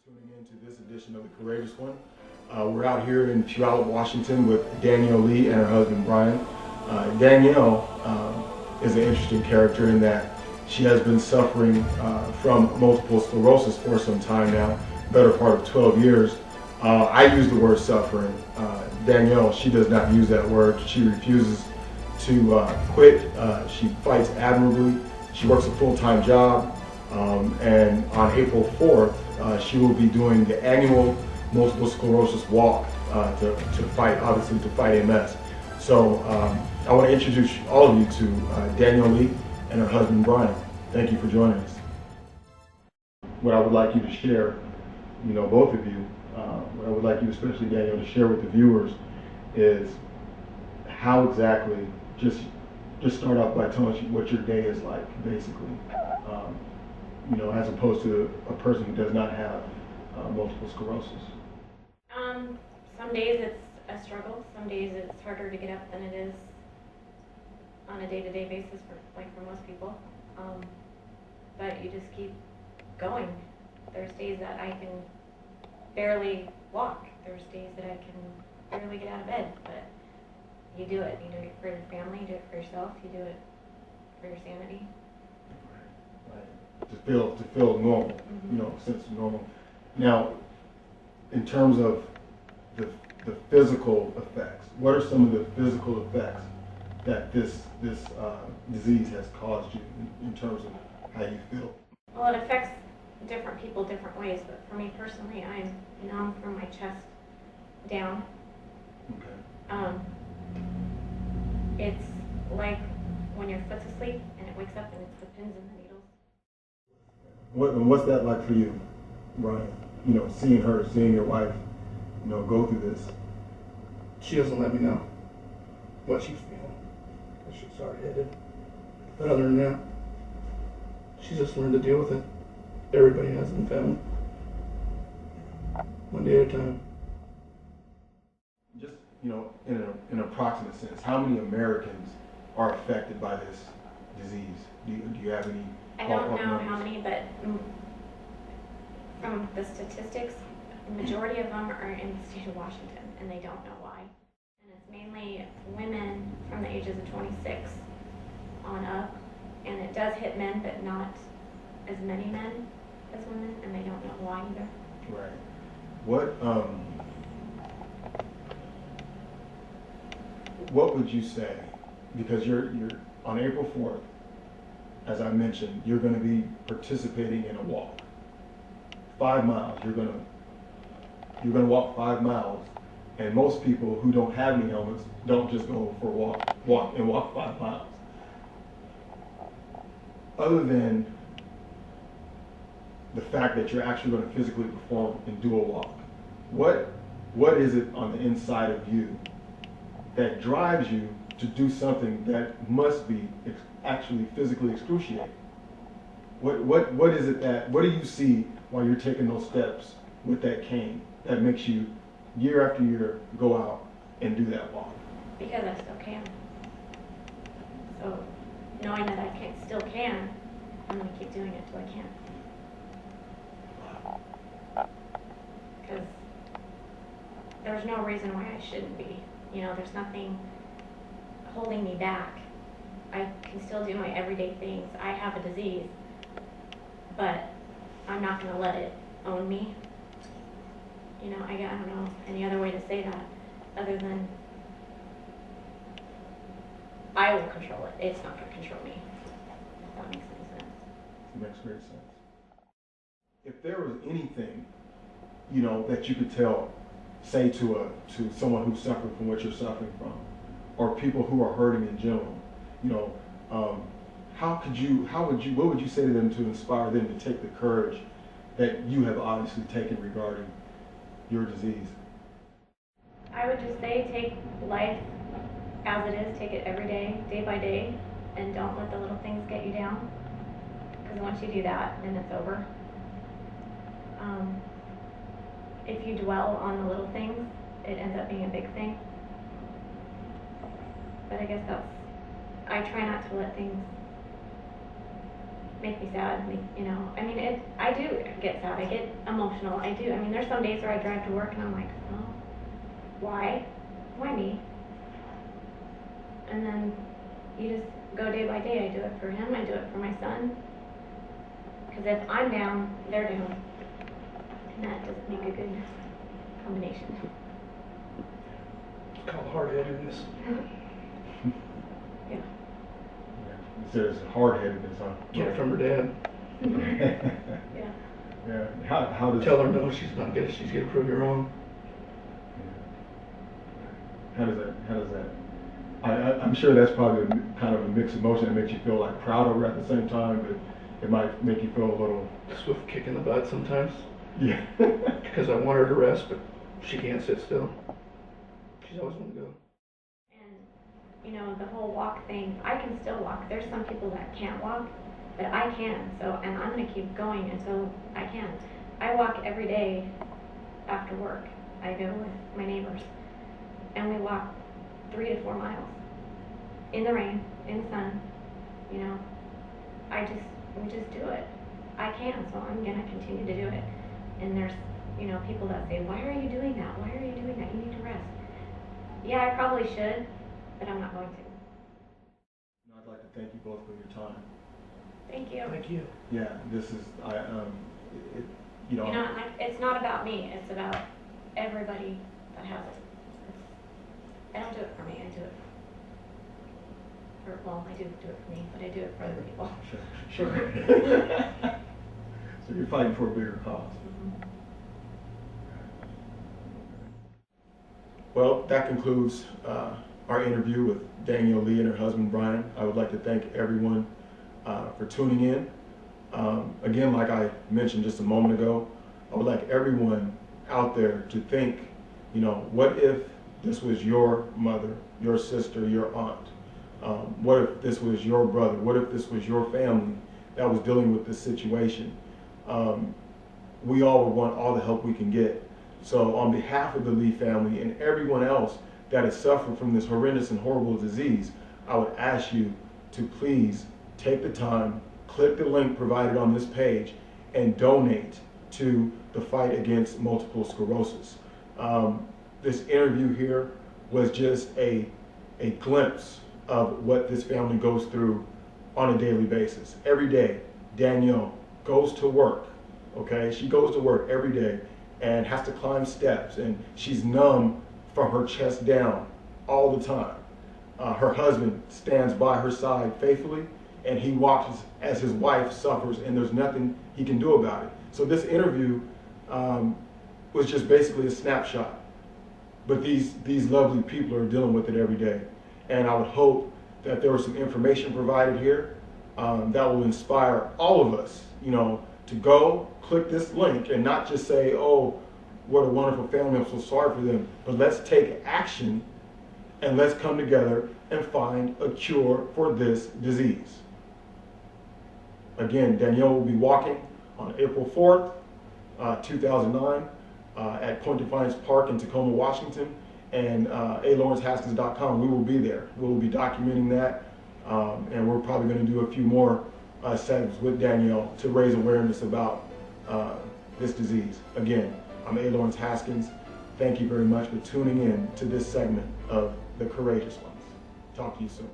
Tuning in to this edition of The Courageous One. We're out here in Puyallup, Washington with Danielle Lee and her husband Brian. Danielle is an interesting character in that she has been suffering from multiple sclerosis for some time now, better part of 12 years. I use the word suffering. Danielle, she does not use that word. She refuses to quit. She fights admirably. She works a full-time job. And on April 4th, she will be doing the annual Multiple Sclerosis Walk to fight, obviously, to fight MS. So I want to introduce all of you to Danielle Lee and her husband Brian. Thank you for joining us. What I would like you to share, both of you, what I would like you, especially Danielle, to share with the viewers is how exactly, just start off by telling us what your day is like, basically. As opposed to a person who does not have multiple sclerosis. Some days it's a struggle. Some days it's harder to get up than it is on a day-to-day basis for most people. But you just keep going. There's days that I can barely walk. There's days that I can barely get out of bed. But you do it. You do it for your family. You do it for yourself. You do it for your sanity. Right. To feel normal, sense of normal. Now, in terms of the physical effects, what are some of the physical effects that this disease has caused you in terms of how you feel? Well, it affects different people different ways, but for me personally, I'm numb from my chest down. Okay. It's like when your foot's asleep and it wakes up and it's the pins and the needles. What's that like for you, Brian? Seeing your wife, go through this. She doesn't let me know what she's feeling, because she's hard-headed. But other than that, she's just learned to deal with it. Everybody has in family. One day at a time. Just, in an approximate sense, how many Americans are affected by this disease? Do you have any? I don't know how many, but from the statistics, the majority of them are in the state of Washington, and they don't know why. And it's mainly women from the ages of 26 on up, and it does hit men, but not as many men as women, and they don't know why either. Right. What would you say? Because you're on April 4th, as I mentioned, you're going to be participating in a walk. 5 miles. You're going to walk 5 miles, and most people who don't have any ailments don't just go for a walk 5 miles. Other than the fact that you're actually going to physically perform and do a walk, what is it on the inside of you that drives you to do something that must be actually physically excruciating? What is it what do you see while you're taking those steps with that cane that makes you year after year go out and do that walk? Because I still can. So knowing that I still can, I'm going to keep doing it till I can. Because there's no reason why I shouldn't be. There's nothing holding me back. I can still do my everyday things. I have a disease, but I'm not going to let it own me. I don't know any other way to say that other than I will control it. It's not going to control me. If that makes any sense. It makes great sense. If there was anything, that you could say to someone who's suffering from what you're suffering from, or people who are hurting in general, what would you say to them to inspire them to take the courage that you have obviously taken regarding your disease? I would just say take life as it is, take it every day, day by day, and don't let the little things get you down. Because once you do that, then it's over. If you dwell on the little things, it ends up being a big thing. But I guess I try not to let things make me sad. You know, I mean, I do get sad. I get emotional. I do. I mean, there's some days where I drive to work and I'm like, oh, why? Why me? And then you just go day by day. I do it for him. I do it for my son. Because if I'm down, they're down. And that doesn't make a good combination. It's called hard-headedness. Yeah. It says hard-headedness, huh? Get it from her dad. Yeah. Yeah. How does Tell her no, she's not good. She's gonna prove you wrong. How does that? I'm sure that's probably kind of a mixed emotion that makes you feel like proud of her at the same time, but it might make you feel a little Swift kick in the butt sometimes. yeah. Because I want her to rest, but she can't sit still. She's always wanting to go. And, you know, the whole walk thing, I can still walk. There's some people that can't walk, but I can. So, and I'm going to keep going until I can. I walk every day after work. I go with my neighbors, and we walk 3 to 4 miles in the rain, in the sun. You know, we just do it. I can, so I'm going to continue to do it. And there's, you know, people that say, why are you doing that? Why are you doing that? You need to rest. Yeah, I probably should, but I'm not going to. I'd like to thank you both for your time. Thank you. Thank you. Yeah, this is You know, like, it's not about me. It's about everybody that has it. I don't do it for me. I do it for, well, I do it for me, but I do it for other people. Sure. So you're fighting for a bigger cause. Mm-hmm. Well, that concludes our interview with Danielle Lee and her husband Brian. I would like to thank everyone for tuning in. Again, like I mentioned just a moment ago, I would like everyone out there to think, you know, what if this was your mother, your sister, your aunt? What if this was your brother? What if this was your family that was dealing with this situation? We all would want all the help we can get. So on behalf of the Lee family and everyone else that has suffered from this horrendous and horrible disease, I would ask you to please take the time, click the link provided on this page, and donate to the fight against multiple sclerosis. This interview here was just a glimpse of what this family goes through on a daily basis. Every day, Danielle goes to work, okay? She goes to work every day and has to climb steps, and she's numb from her chest down all the time. Her husband stands by her side faithfully, and he watches as his wife suffers, and there's nothing he can do about it. So this interview was just basically a snapshot, but these lovely people are dealing with it every day. And I would hope that there was some information provided here that will inspire all of us, you know, to go click this link and not just say, oh, what a wonderful family, I'm so sorry for them, but let's take action and let's come together and find a cure for this disease. Again, Danielle will be walking on April 4th, 2009 at Point Defiance Park in Tacoma, Washington, and alawrencehaskins.com. We will be there. We will be documenting that, and we're probably going to do a few more segments with Danielle to raise awareness about this disease. Again, I'm A. Lawrence Haskins. Thank you very much for tuning in to this segment of The Courageous Ones. Talk to you soon.